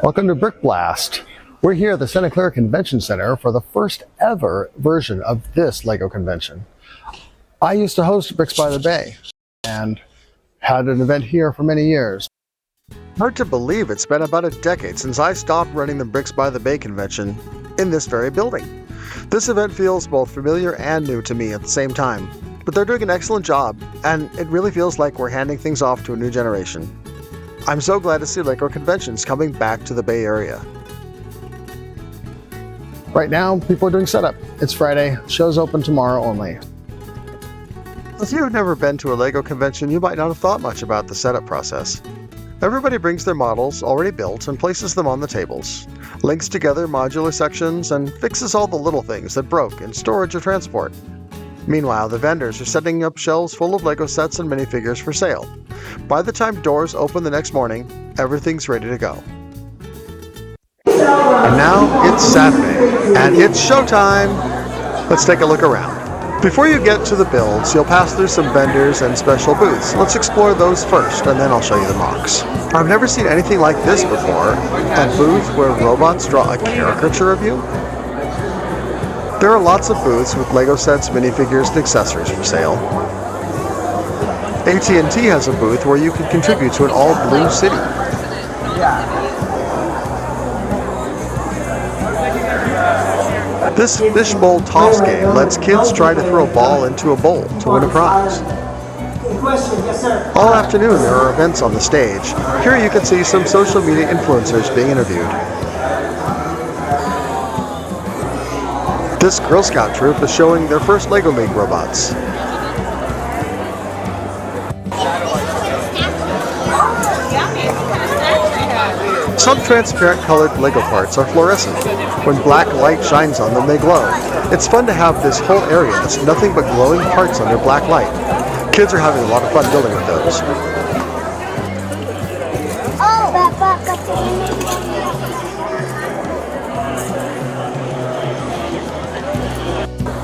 Welcome to Brick Blast. We're here at the Santa Clara Convention Center for the first ever version of this LEGO convention. I used to host Bricks by the Bay and had an event here for many years. Hard to believe it's been about a decade since I stopped running the Bricks by the Bay convention in this very building. This event feels both familiar and new to me at the same time, but they're doing an excellent job, and it really feels like we're handing things off to a new generation. I'm so glad to see LEGO conventions coming back to the Bay Area. Right now, people are doing setup. It's Friday, show's open tomorrow only. If you've never been to a LEGO convention, you might not have thought much about the setup process. Everybody brings their models already built and places them on the tables, links together modular sections, and fixes all the little things that broke in storage or transport. Meanwhile, the vendors are setting up shelves full of LEGO sets and minifigures for sale. By the time doors open the next morning, everything's ready to go. And now it's Saturday, and it's showtime! Let's take a look around. Before you get to the builds, you'll pass through some vendors and special booths. Let's explore those first, and then I'll show you the MOCs. I've never seen anything like this before, a booth where robots draw a caricature of you. There are lots of booths with LEGO sets, minifigures, and accessories for sale. AT&T has a booth where you can contribute to an all-blue city. This fishbowl toss game lets kids try to throw a ball into a bowl to win a prize. All afternoon there are events on the stage. Here you can see some social media influencers being interviewed. This Girl Scout troop is showing their first LEGO League robots. Some transparent colored LEGO parts are fluorescent. When black light shines on them, they glow. It's fun to have this whole area that's nothing but glowing parts under black light. Kids are having a lot of fun building with those.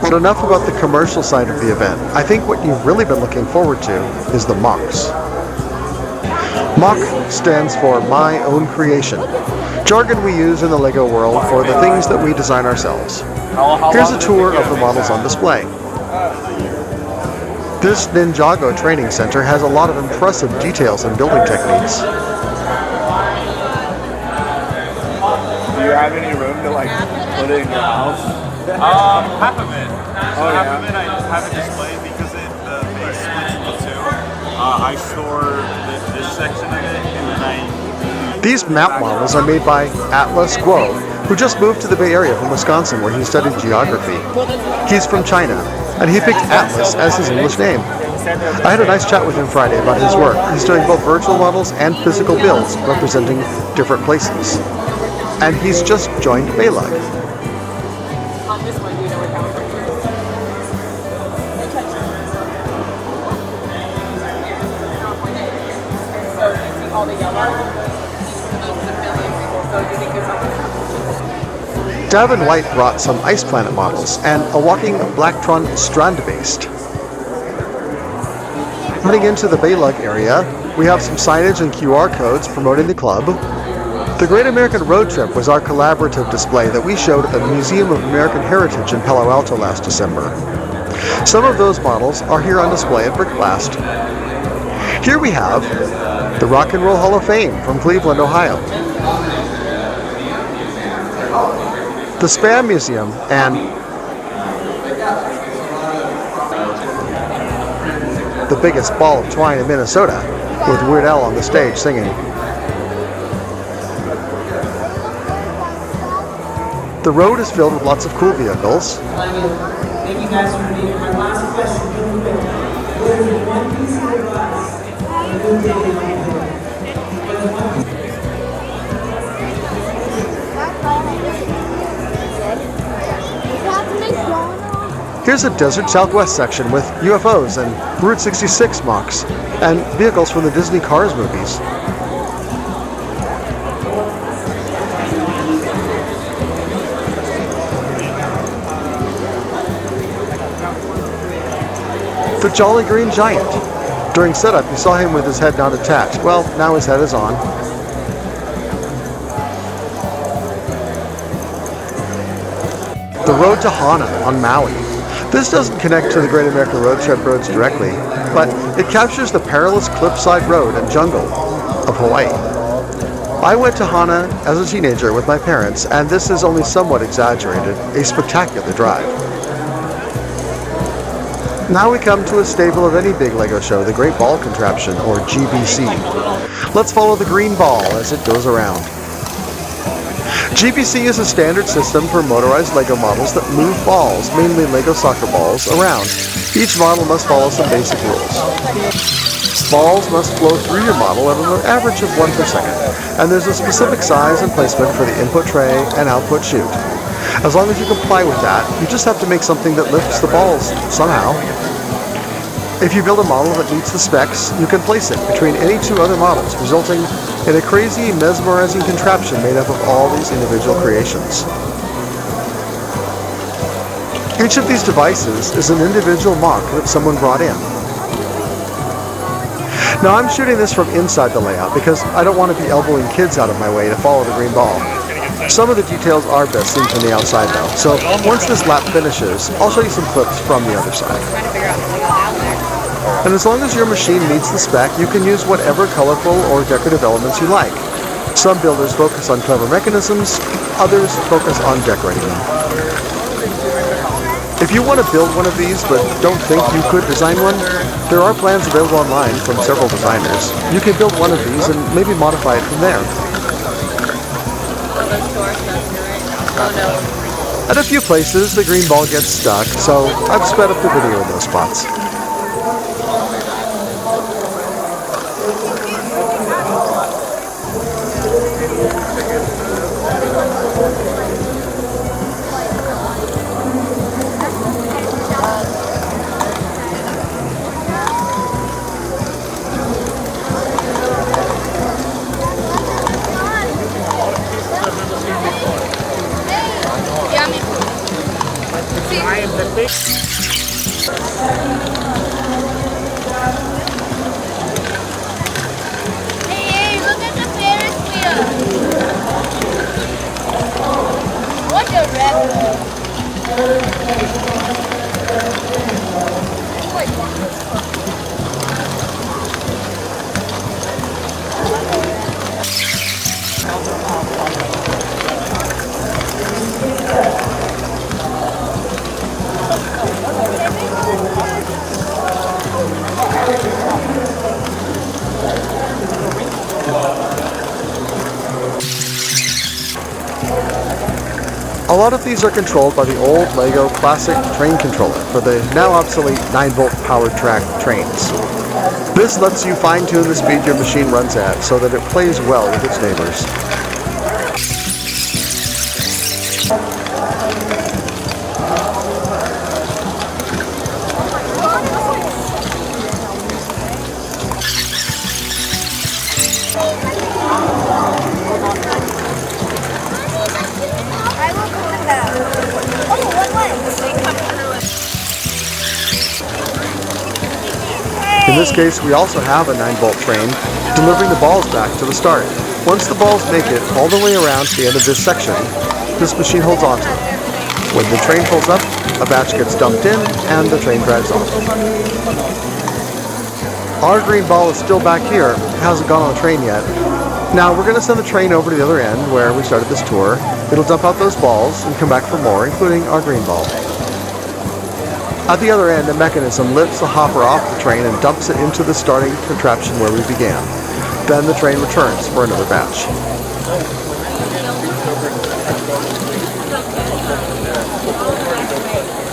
But enough about the commercial side of the event. I think what you've really been looking forward to is the MOCs. MOC stands for My Own Creation, jargon we use in the LEGO world for the things that we design ourselves. Here's a tour of the models on display. This Ninjago training center has a lot of impressive details and building techniques. Do you have any room to put it in your house? Half of it. Oh, Half yeah. of it I have it displayed because the base splits into two. I store this section of it, and then These map models are made by Atlas Guo, who just moved to the Bay Area from Wisconsin where he studied geography. He's from China, and he picked Atlas as his English name. I had a nice chat with him Friday about his work. He's doing both virtual models and physical builds representing different places. And he's just joined BayLUG. On this one, you know what California is. So you see all the yellow? These million people. So do you think there's something? Davin White brought some Ice Planet models and a walking Blacktron Strand-based. Heading into the BayLUG area, we have some signage and QR codes promoting the club. The Great American Road Trip was our collaborative display that we showed at the Museum of American Heritage in Palo Alto last December. Some of those models are here on display at Brick Blast. Here we have the Rock and Roll Hall of Fame from Cleveland, Ohio, the Spam Museum, and the biggest ball of twine in Minnesota, with Weird Al on the stage singing. The road is filled with lots of cool vehicles. Thank you guys for being here. My last question, really quick. What is one piece of advice that you take away from it? Here's a Desert Southwest section with UFOs and Route 66 MOCs and vehicles from the Disney Cars movies. The Jolly Green Giant. During setup, you saw him with his head not attached. Well, now his head is on. the road to Hana on Maui. This doesn't connect to the Great American Road Trip roads directly, but it captures the perilous cliffside road and jungle of Hawaii. I went to Hana as a teenager with my parents, and this is only somewhat exaggerated, a spectacular drive. Now we come to a staple of any big LEGO show, the Great Ball Contraption, or GBC. Let's follow the green ball as it goes around. GBC is a standard system for motorized LEGO models that move balls, mainly LEGO soccer balls, around. Each model must follow some basic rules. Balls must flow through your model at an average of 1 per second, and there's a specific size and placement for the input tray and output chute. As long as you comply with that, you just have to make something that lifts the balls somehow. If you build a model that meets the specs, you can place it between any two other models, resulting in a crazy, mesmerizing contraption made up of all these individual creations. Each of these devices is an individual MOC that someone brought in. Now I'm shooting this from inside the layout because I don't want to be elbowing kids out of my way to follow the green ball. Some of the details are best seen from the outside though, so once this lap finishes, I'll show you some clips from the other side. And as long as your machine meets the spec, you can use whatever colorful or decorative elements you like. Some builders focus on clever mechanisms, others focus on decorating them. If you want to build one of these but don't think you could design one, there are plans available online from several designers. You can build one of these and maybe modify it from there. At a few places, the green ball gets stuck, so I've sped up the video in those spots. Hey, look at the Ferris wheel. What a wreck. A lot of these are controlled by the old LEGO classic train controller for the now obsolete 9-volt powered track trains. This lets you fine-tune the speed your machine runs at so that it plays well with its neighbors. In this case, we also have a 9-volt train delivering the balls back to the start. Once the balls make it all the way around to the end of this section, this machine holds on to them. When the train pulls up, a batch gets dumped in and the train drives off. Our green ball is still back here, it hasn't gone on the train yet. Now we're going to send the train over to the other end where we started this tour. It'll dump out those balls and come back for more, including our green ball. At the other end, a mechanism lifts the hopper off the train and dumps it into the starting contraption where we began. Then the train returns for another batch.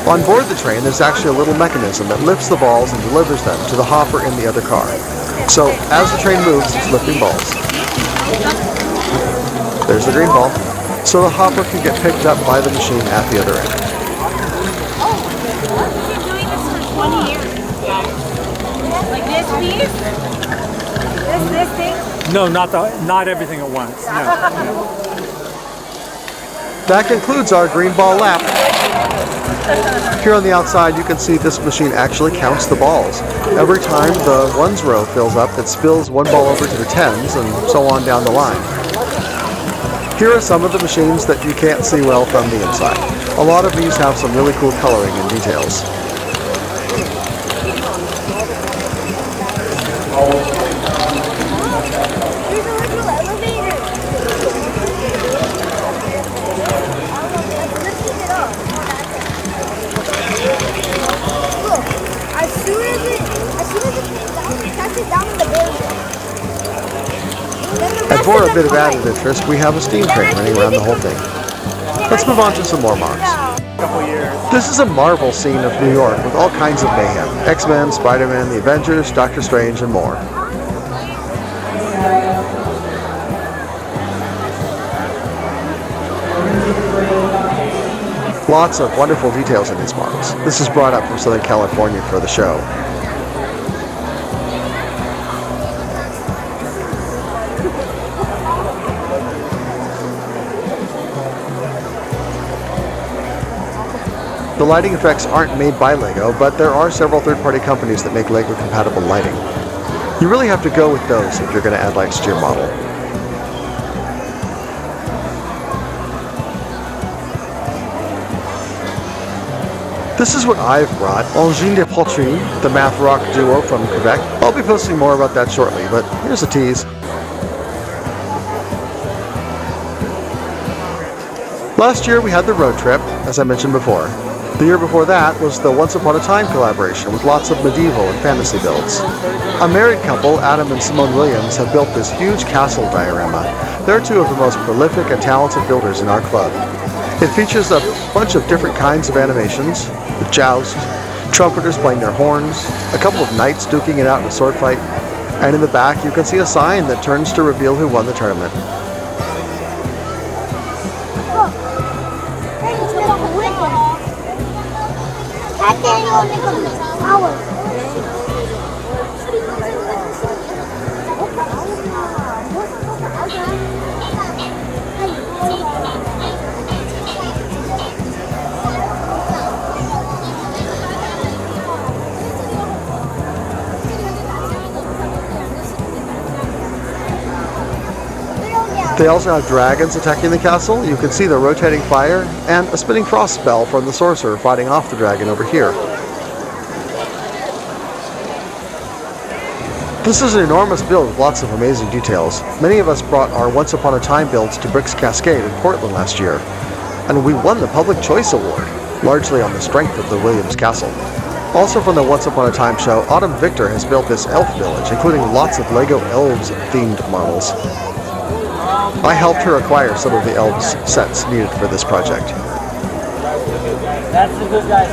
On board the train, there's actually a little mechanism that lifts the balls and delivers them to the hopper in the other car. So, as the train moves, it's lifting balls. There's the green ball. So the hopper can get picked up by the machine at the other end. Like this piece? This thing? No, not everything at once. No. That concludes our green ball lap. Here on the outside, you can see this machine actually counts the balls. Every time the ones row fills up, it spills one ball over to the tens and so on down the line. Here are some of the machines that you can't see well from the inside. A lot of these have some really cool coloring and details. There's a little elevator. Let's take it off. Look, as soon as it touches down in the building. And for a bit of added interest, we have a steam train running around the whole thing. Let's move on to some more MOCs. Couple years. This is a Marvel scene of New York with all kinds of mayhem. X-Men, Spider-Man, the Avengers, Doctor Strange, and more. Lots of wonderful details in these models. This is brought up from Southern California for the show. The lighting effects aren't made by LEGO, but there are several third-party companies that make LEGO-compatible lighting. You really have to go with those if you're going to add lights to your model. This is what I've brought, Engine de Poterie, the math rock duo from Quebec. I'll be posting more about that shortly, but here's a tease. Last year we had the road trip, as I mentioned before. The year before that was the Once Upon a Time collaboration with lots of medieval and fantasy builds. A married couple, Adam and Simone Williams, have built this huge castle diorama. They're two of the most prolific and talented builders in our club. It features a bunch of different kinds of animations, with joust, trumpeters playing their horns, a couple of knights duking it out in a sword fight, and in the back you can see a sign that turns to reveal who won the tournament. They also have dragons attacking the castle. You can see the rotating fire and a spinning frost spell from the sorcerer fighting off the dragon over here. This is an enormous build with lots of amazing details. Many of us brought our Once Upon a Time builds to Bricks Cascade in Portland last year, and we won the Public Choice Award, largely on the strength of the Williams Castle. Also from the Once Upon a Time show, Autumn Victor has built this elf village, including lots of LEGO elves-themed models. I helped her acquire some of the elves sets needed for this project. That's the good guys.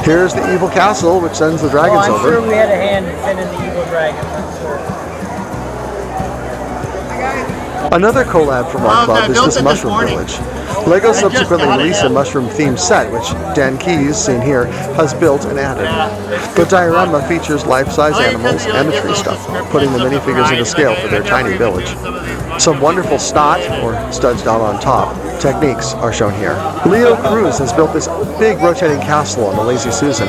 Here's the evil castle, which sends the dragons I'm over. sure we had a hand in sending the evil dragon. I'm sure. Another collab from our club is this Mushroom Village. LEGO subsequently released a mushroom-themed set, which Dan Keyes, seen here, has built and added. The diorama features life-size animals and the tree stuff, putting the minifigures into scale for their tiny village. Some wonderful stot, or studs down on top, techniques are shown here. Leo Cruz has built this big rotating castle on the Lazy Susan.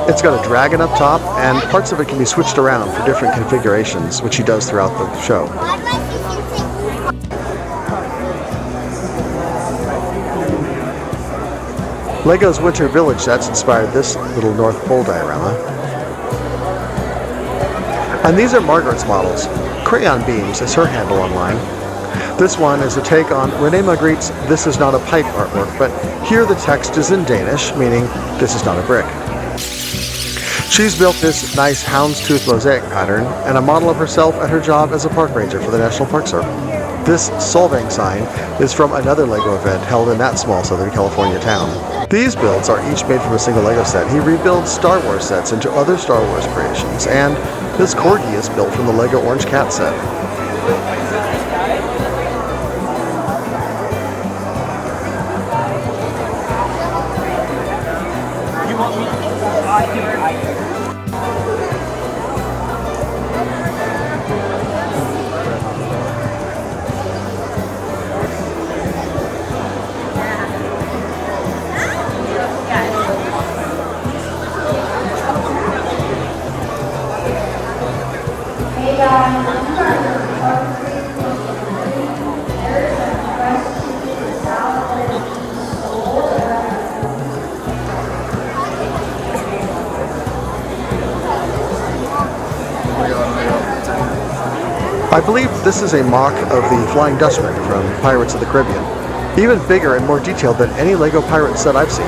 It's got a dragon up top, and parts of it can be switched around for different configurations, which he does throughout the show. LEGO's Winter Village sets inspired this little North Pole diorama. And these are Margaret's models. Crayon Beams is her handle online. This one is a take on René Magritte's This Is Not a Pipe artwork, but here the text is in Danish, meaning this is not a brick. She's built this nice houndstooth mosaic pattern and a model of herself at her job as a park ranger for the National Park Service. This Solvang sign is from another LEGO event held in that small Southern California town. These builds are each made from a single LEGO set. He rebuilds Star Wars sets into other Star Wars creations, and this corgi is built from the LEGO Orange Cat set. Hey guys, I believe this is a mock of the Flying Dutchman from Pirates of the Caribbean. Even bigger and more detailed than any LEGO pirate set I've seen.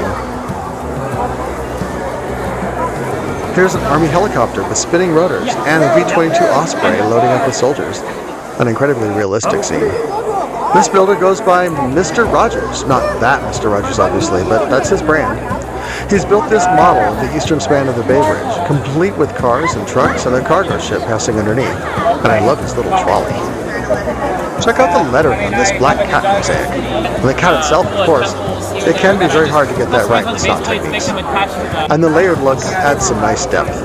Here's an Army helicopter with spinning rotors and a V-22 Osprey loading up with soldiers. An incredibly realistic scene. This builder goes by Mr. Rogers. Not that Mr. Rogers, obviously, but that's his brand. He's built this model of the eastern span of the Bay Bridge, complete with cars and trucks and a cargo ship passing underneath. And I love his little trolley. Check out the lettering on this black cat mosaic. And the cat itself, of course. It can be very hard to get that right with stop techniques. And the layered look adds some nice depth.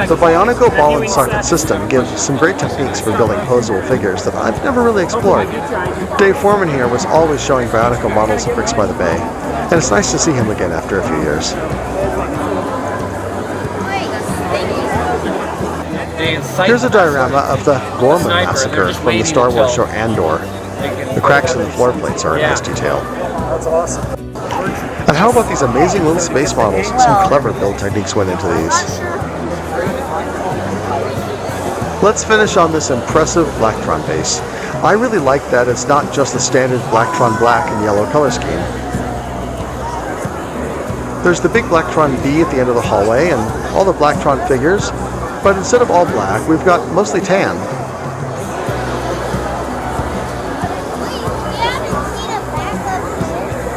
The Bionicle ball and socket system gives some great techniques for building posable figures that I've never really explored. Dave Foreman here was always showing Bionicle models at Bricks by the Bay, and it's nice to see him again after a few years. Here's a diorama of the Gorman Massacre from the Star Wars show Andor. The cracks in the floor plates are a nice detail. That's awesome. And how about these amazing little space models? Some clever build techniques went into these. Let's finish on this impressive Blacktron base. I really like that it's not just the standard Blacktron black and yellow color scheme. There's the big Blacktron B at the end of the hallway and all the Blacktron figures, but instead of all black, we've got mostly tan.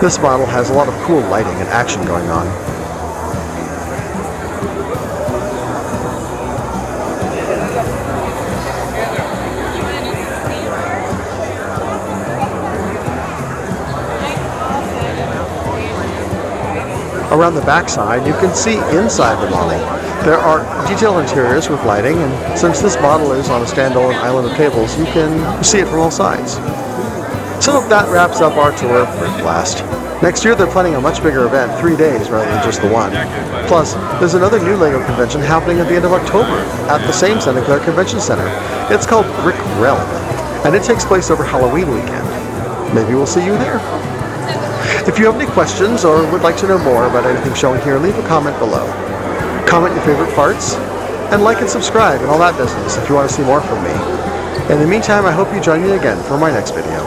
This model has a lot of cool lighting and action going on. Around the backside, you can see inside the model. There are detailed interiors with lighting, and since this model is on a standalone island of tables, you can see it from all sides. So that wraps up our tour of Brick Blast. Next year they're planning a much bigger event, 3 days rather than just the one. Plus, there's another new LEGO convention happening at the end of October at the same Santa Clara Convention Center. It's called Brick Realm, and it takes place over Halloween weekend. Maybe we'll see you there. If you have any questions or would like to know more about anything shown here, leave a comment below. Comment your favorite parts, and like and subscribe and all that business if you want to see more from me. In the meantime, I hope you join me again for my next video.